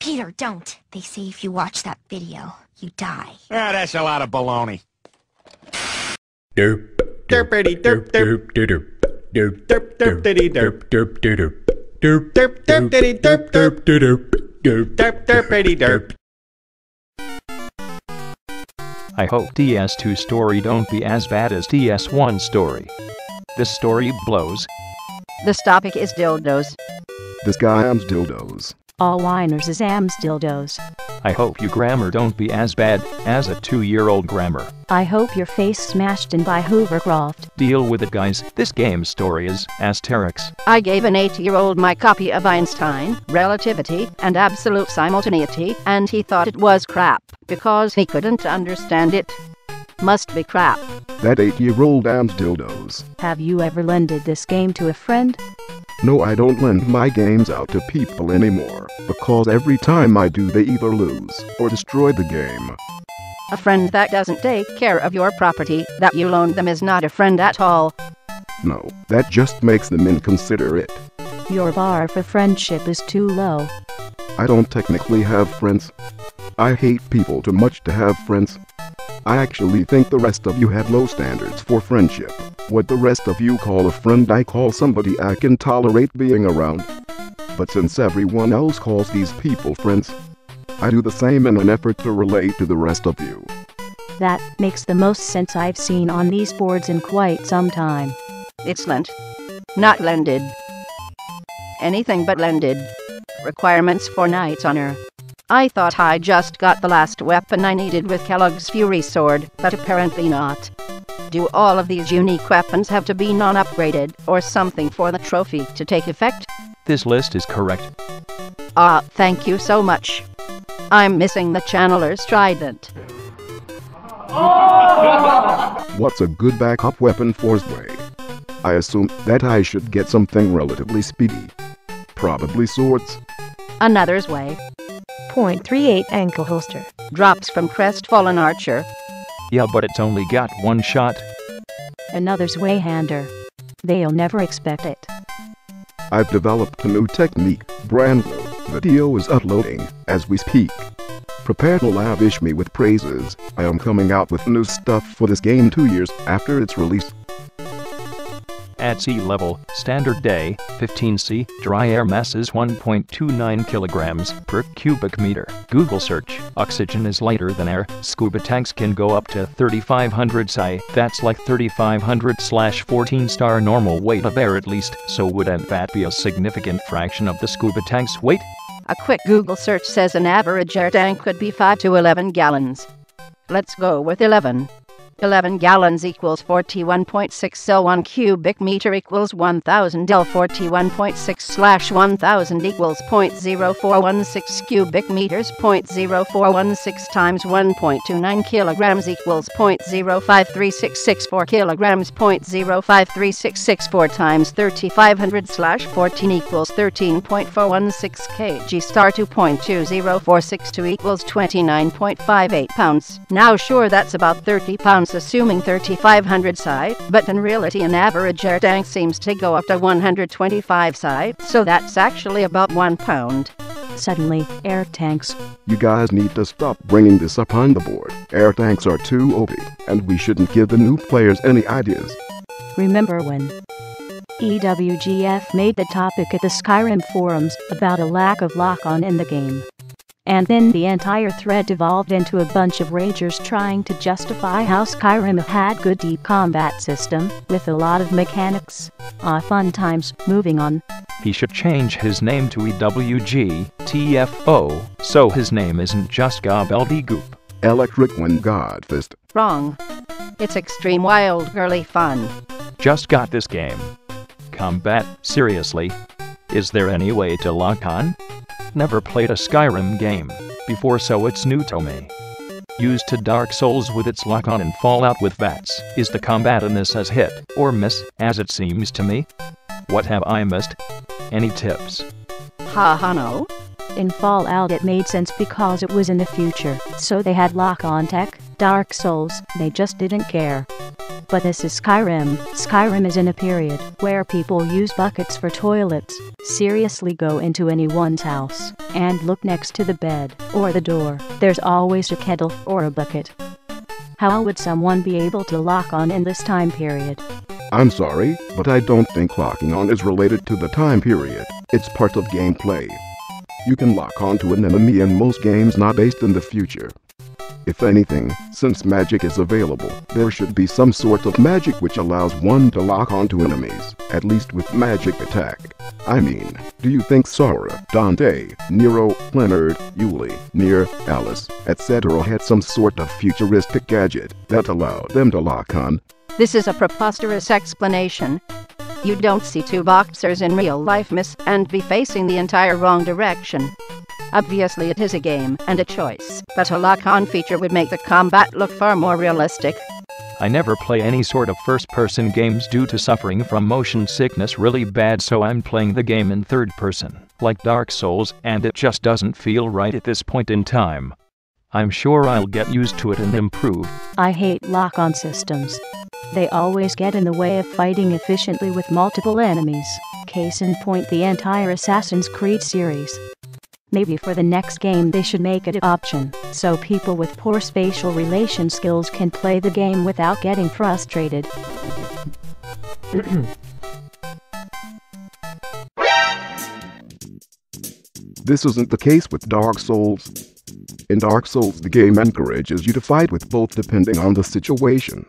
Peter, don't. They say if you watch that video, you die. Ah, that's a lot of baloney. Derp, derpity derp derp derp derp derp derpity derp derp derp derp derp derpity derp derp derp derp derp derpity derp. I hope DS2 story don't be as bad as DS1 story. This story blows. This topic is dildos. This guy ams dildos. All whiners is ams dildos. I hope your grammar don't be as bad as a 2-year-old grammar. I hope your face smashed in by Hoovercroft. Deal with it, guys. This game's story is Asterix. I gave an 8-year-old my copy of Einstein, Relativity, and Absolute Simultaneity, and he thought it was crap, because he couldn't understand it. Must be crap. That 8-year-old ams dildos. Have you ever lended this game to a friend? No, I don't lend my games out to people anymore, because every time I do they either lose or destroy the game. A friend that doesn't take care of your property that you loaned them is not a friend at all. No, that just makes them inconsiderate. Your bar for friendship is too low. I don't technically have friends. I hate people too much to have friends. I actually think the rest of you have low standards for friendship. What the rest of you call a friend, I call somebody I can tolerate being around. But since everyone else calls these people friends, I do the same in an effort to relate to the rest of you. That makes the most sense I've seen on these boards in quite some time. It's lent. Not lended. Anything but lended. Requirements for Knight's Honor. I thought I just got the last weapon I needed with Kellogg's Fury Sword, but apparently not. Do all of these unique weapons have to be non-upgraded, or something for the trophy to take effect? This list is correct. Thank you so much. I'm missing the Channeler's Trident. What's a good backup weapon for Sway? I assume that I should get something relatively speedy. Probably swords. Another's way. .38 ankle holster. Drops from Crestfallen Archer. Yeah, but it's only got one shot. Another's way-hander. They'll never expect it. I've developed a new technique, brand new. Video is uploading as we speak. Prepare to lavish me with praises. I am coming out with new stuff for this game 2 years after its release. At sea level, standard day, 15C, dry air masses 1.29 kilograms per cubic meter. Google search, oxygen is lighter than air. Scuba tanks can go up to 3,500 psi, that's like 3,500/14-star normal weight of air at least, so wouldn't that be a significant fraction of the scuba tank's weight? A quick Google search says an average air tank could be 5 to 11 gallons. Let's go with 11. 11 gallons equals 41.6 L. 1 cubic meter equals 1000 L. 41.6/1000 equals 0.0416 cubic meters. 0.0416 times 1.29 kilograms equals 0.053664 kilograms. 0.053664 times 3500/14 equals 13.416 kg. Star 2.20462 equals 29.58 pounds. Now sure, that's about 30 pounds assuming 3,500 psi, but in reality an average air tank seems to go up to 125 psi, so that's actually about 1 pound. Suddenly, air tanks. You guys need to stop bringing this up on the board. Air tanks are too OP, and we shouldn't give the new players any ideas. Remember when EWGF made the topic at the Skyrim forums about a lack of lock-on in the game? And then the entire thread devolved into a bunch of ragers trying to justify how Skyrim had good deep combat system, with a lot of mechanics. Fun times. Moving on. He should change his name to EWGTFO, so his name isn't just gobbledygook. Electric Wind Godfist. Wrong. It's extreme wild girly fun. Just got this game. Combat? Seriously? Is there any way to lock on? Never played a Skyrim game before, so it's new to me. Used to Dark Souls with its lock-on and Fallout with VATS. Is the combat in this as hit or miss as it seems to me? What have I missed? Any tips? No. In Fallout it made sense because it was in the future, so they had lock-on tech. Dark Souls, they just didn't care. But this is Skyrim. Skyrim is in a period where people use buckets for toilets. Seriously, go into anyone's house and look next to the bed or the door. There's always a kettle or a bucket. How would someone be able to lock on in this time period? I'm sorry, but I don't think locking on is related to the time period. It's part of gameplay. You can lock on to an enemy in most games not based in the future. If anything, since magic is available, there should be some sort of magic which allows one to lock onto enemies, at least with magic attack. I mean, do you think Sora, Dante, Nero, Leonard, Yuli, Nier, Alice, etc. had some sort of futuristic gadget that allowed them to lock on? This is a preposterous explanation. You don't see two boxers in real life miss and be facing the entire wrong direction. Obviously it is a game and a choice, but a lock-on feature would make the combat look far more realistic. I never play any sort of first-person games due to suffering from motion sickness really bad, so I'm playing the game in third person, like Dark Souls, and it just doesn't feel right at this point in time. I'm sure I'll get used to it and improve. I hate lock-on systems. They always get in the way of fighting efficiently with multiple enemies. Case in point, the entire Assassin's Creed series. Maybe for the next game they should make it an option, so people with poor spatial relation skills can play the game without getting frustrated. This isn't the case with Dark Souls. In Dark Souls, the game encourages you to fight with both depending on the situation.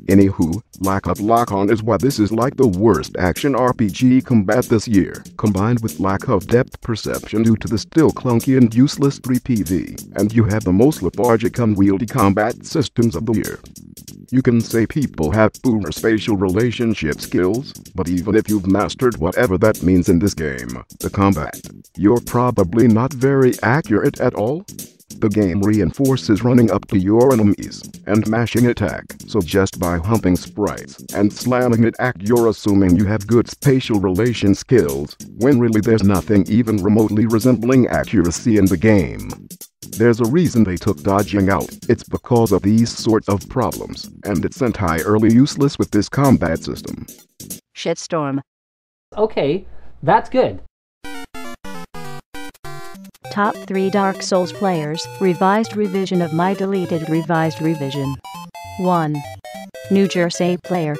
Anywho, lack of lock-on is why this is like the worst action RPG combat this year, combined with lack of depth perception due to the still clunky and useless 3PV, and you have the most lethargic, unwieldy combat systems of the year. You can say people have poor spatial relationship skills, but even if you've mastered whatever that means in this game, the combat, you're probably not very accurate at all. The game reinforces running up to your enemies and mashing attack, so just by humping sprites and slamming attack you're assuming you have good spatial relation skills, when really there's nothing even remotely resembling accuracy in the game. There's a reason they took dodging out. It's because of these sorts of problems, and it's entirely useless with this combat system. Shitstorm. Okay, that's good. Top 3 Dark Souls players, revised revision of my deleted revised revision. 1. New Jersey player.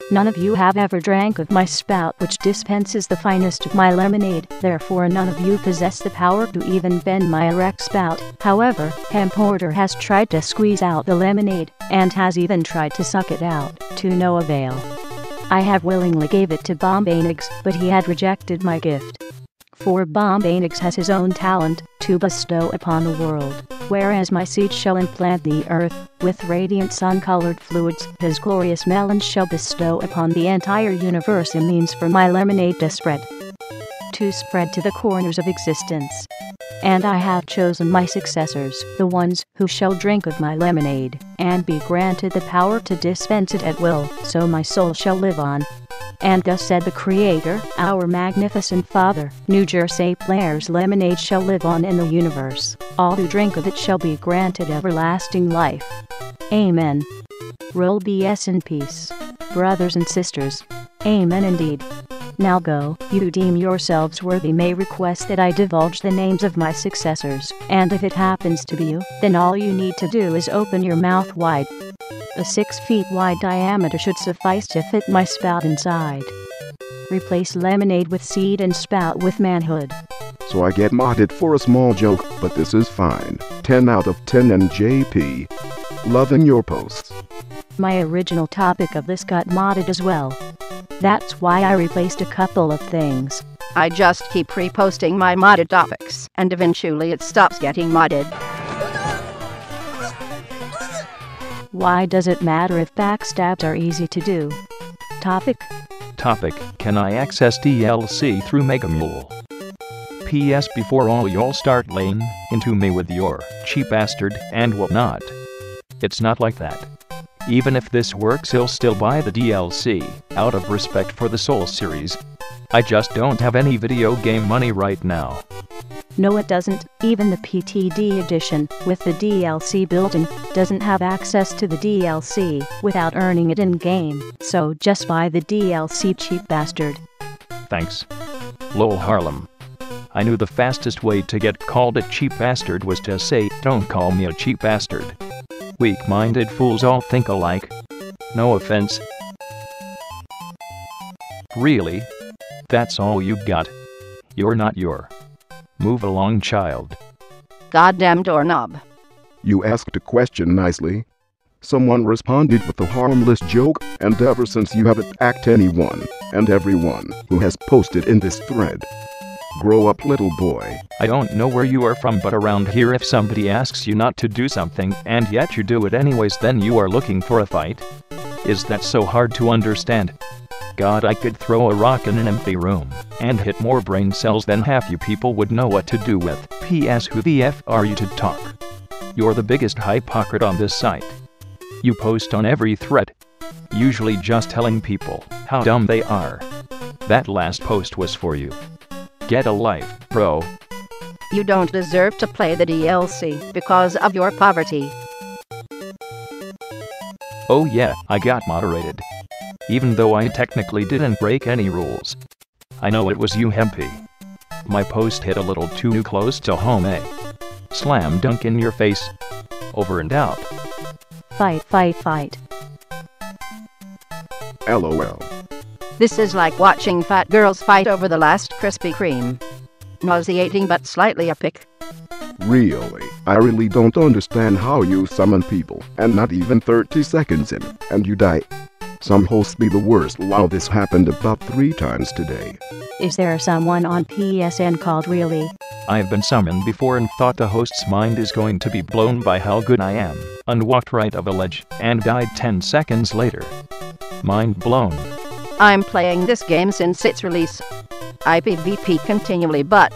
None of you have ever drank of my spout, which dispenses the finest of my lemonade, therefore none of you possess the power to even bend my erect spout. However, Porter has tried to squeeze out the lemonade, and has even tried to suck it out, to no avail. I have willingly gave it to Bombanix, but he had rejected my gift. For Bombanix has his own talent to bestow upon the world, whereas my seed shall implant the earth with radiant sun-colored fluids. His glorious melon shall bestow upon the entire universe a means for my lemonade to spread to the corners of existence. And I have chosen my successors, the ones who shall drink of my lemonade, and be granted the power to dispense it at will, so my soul shall live on. And thus said the Creator, our magnificent Father, New Jersey players' lemonade shall live on in the universe. All who drink of it shall be granted everlasting life. Amen. Roll BS in peace, brothers and sisters. Amen indeed. Now go, you who deem yourselves worthy may request that I divulge the names of my successors, and if it happens to be you, then all you need to do is open your mouth wide. A 6 feet wide diameter should suffice to fit my spout inside. Replace lemonade with seed and spout with manhood. So I get modded for a small joke, but this is fine. 10 out of 10 and JP. Loving your posts. My original topic of this got modded as well. That's why I replaced a couple of things. I just keep reposting my modded topics, and eventually it stops getting modded. Why does it matter if backstabs are easy to do? Topic. Can I access DLC through Megamule? P.S. Before all y'all start laying into me with your cheap bastard and whatnot. It's not like that. Even if this works, I'll still buy the DLC, out of respect for the Soul series. I just don't have any video game money right now. No, it doesn't. Even the PTD edition, with the DLC built-in, doesn't have access to the DLC without earning it in-game, so just buy the DLC, cheap bastard. Thanks. Lol Harlem. I knew the fastest way to get called a cheap bastard was to say, "Don't call me a cheap bastard." Weak-minded fools all think alike. No offense. Really? That's all you got? You're not your. Move along, child. Goddamn doorknob. You asked a question nicely. Someone responded with a harmless joke, and ever since you have attacked anyone and everyone who has posted in this thread. Grow up, little boy. I don't know where you are from, but around here if somebody asks you not to do something and yet you do it anyways, then you are looking for a fight? Is that so hard to understand? God, I could throw a rock in an empty room and hit more brain cells than half you people would know what to do with. P.S. Who the F are you to talk? You're the biggest hypocrite on this site. You post on every thread, usually just telling people how dumb they are. That last post was for you. Get a life, bro. You don't deserve to play the DLC because of your poverty. Oh yeah, I got moderated. Even though I technically didn't break any rules. I know it was you, Hempy. My post hit a little too close to home, eh? Slam dunk in your face. Over and out. Fight, fight, fight. LOL. This is like watching fat girls fight over the last Krispy Kreme. Nauseating but slightly epic. Really, I really don't understand how you summon people, and not even 30 seconds in, and you die. Some hosts be the worst. Wow, this happened about 3 times today. Is there someone on PSN called Really? I've been summoned before and thought the host's mind is going to be blown by how good I am, and walked right off a ledge, and died 10 seconds later. Mind blown. I'm playing this game since its release. I PvP continually, but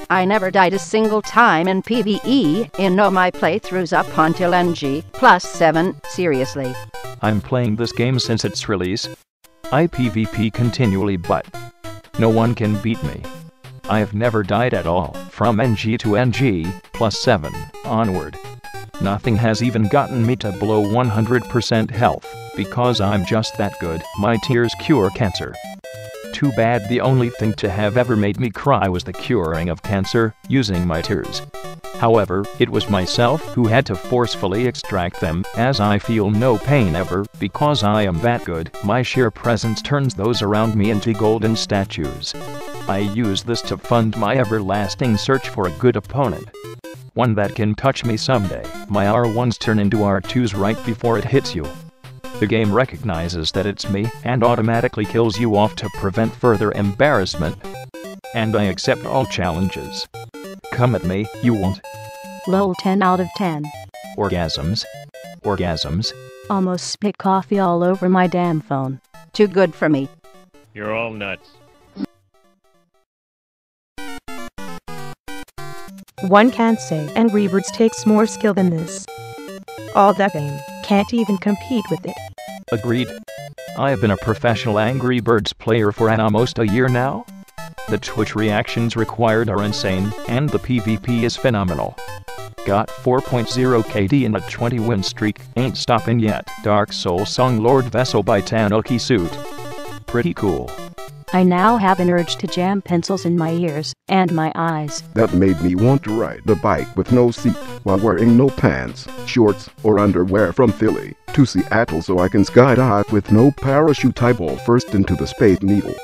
I never died a single time in PvE in all my playthroughs up until NG+7, seriously. I'm playing this game since its release. I PvP continually, but no one can beat me. I have never died at all, from NG to NG+7 onward. Nothing has even gotten me to below 100% health, because I'm just that good. My tears cure cancer. Too bad the only thing to have ever made me cry was the curing of cancer, using my tears. However, it was myself who had to forcefully extract them, as I feel no pain ever, because I am that good. My sheer presence turns those around me into golden statues. I use this to fund my everlasting search for a good opponent. One that can touch me someday. My R1s turn into R2s right before it hits you. The game recognizes that it's me and automatically kills you off to prevent further embarrassment. And I accept all challenges. Come at me, you won't. Lol, 10 out of 10. Orgasms. Orgasms. Almost spit coffee all over my damn phone. Too good for me. You're all nuts. One can't say Angry Birds takes more skill than this. All that game can't even compete with it. Agreed. I have been a professional Angry Birds player for almost a year now. The Twitch reactions required are insane, and the PvP is phenomenal. Got 4.0 KD in a 20-win streak, ain't stopping yet. Dark Souls song Lord Vessel by Tanuki Suit. Pretty cool. I now have an urge to jam pencils in my ears and my eyes. That made me want to ride the bike with no seat while wearing no pants, shorts, or underwear from Philly to Seattle so I can skydive with no parachute. I ball first into the Space Needle.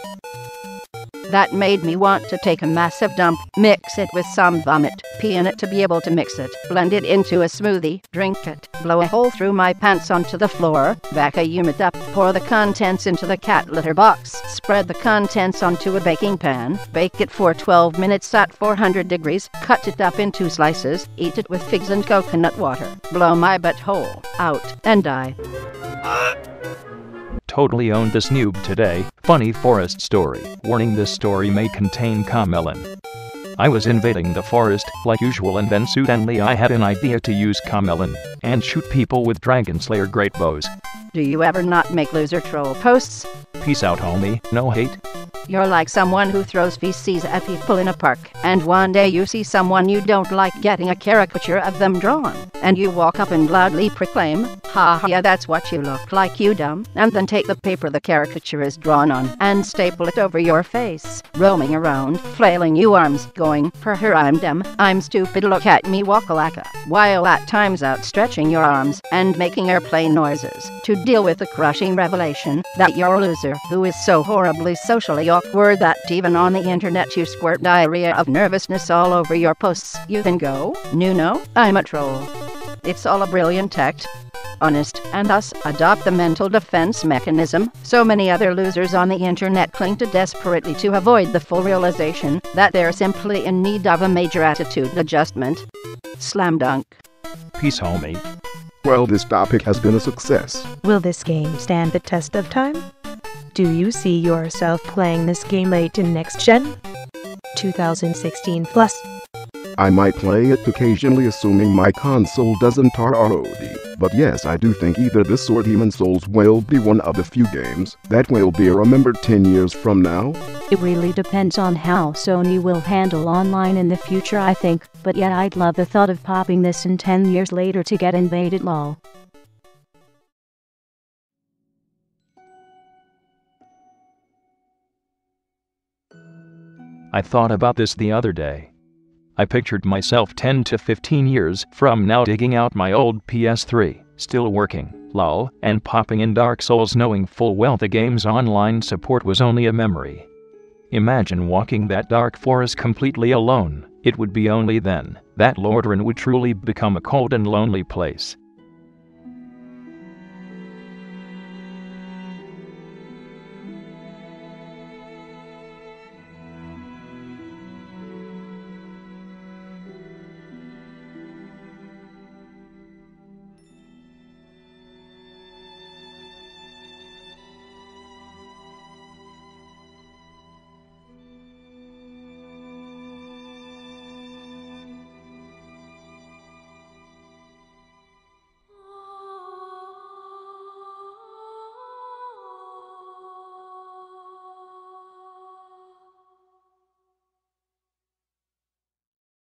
That made me want to take a massive dump, mix it with some vomit, pee in it to be able to mix it, blend it into a smoothie, drink it, blow a hole through my pants onto the floor, vacuum it up, pour the contents into the cat litter box, spread the contents onto a baking pan, bake it for 12 minutes at 400 degrees, cut it up into slices, eat it with figs and coconut water, blow my butthole out, and die. Totally owned this noob today. Funny forest story. Warning, this story may contain camelin. I was invading the forest, like usual, and then suddenly I had an idea to use camelin and shoot people with Dragon Slayer great bows. Do you ever not make loser troll posts? Peace out, homie. No hate. You're like someone who throws feces at people in a park, and one day you see someone you don't like getting a caricature of them drawn, and you walk up and loudly proclaim, "Ha ha, yeah, that's what you look like, you dumb," and then take the paper the caricature is drawn on and staple it over your face, roaming around, flailing your arms, going, "Per her, I'm dumb, I'm stupid, look at me walkalaka," while at times outstretching your arms and making airplane noises to deal with the crushing revelation that you're a loser who is so horribly socially awkward that even on the internet you squirt diarrhea of nervousness all over your posts. You then go, "No, I'm a troll." It's all a brilliant act. Honest, and thus adopt the mental defense mechanism so many other losers on the internet cling to desperately to avoid the full realization that they're simply in need of a major attitude adjustment. Slam dunk. Peace, homie. Well, this topic has been a success. Will this game stand the test of time? Do you see yourself playing this game late in next gen? 2016 plus? I might play it occasionally assuming my console doesn't ROD. But yes, I do think either this or Demon's Souls will be one of the few games that will be remembered 10 years from now. It really depends on how Sony will handle online in the future, I think, but yet I'd love the thought of popping this in 10 years later to get invaded lol. I thought about this the other day. I pictured myself 10 to 15 years from now digging out my old PS3, still working, lol, and popping in Dark Souls knowing full well the game's online support was only a memory. Imagine walking that dark forest completely alone. It would be only then that Lordran would truly become a cold and lonely place.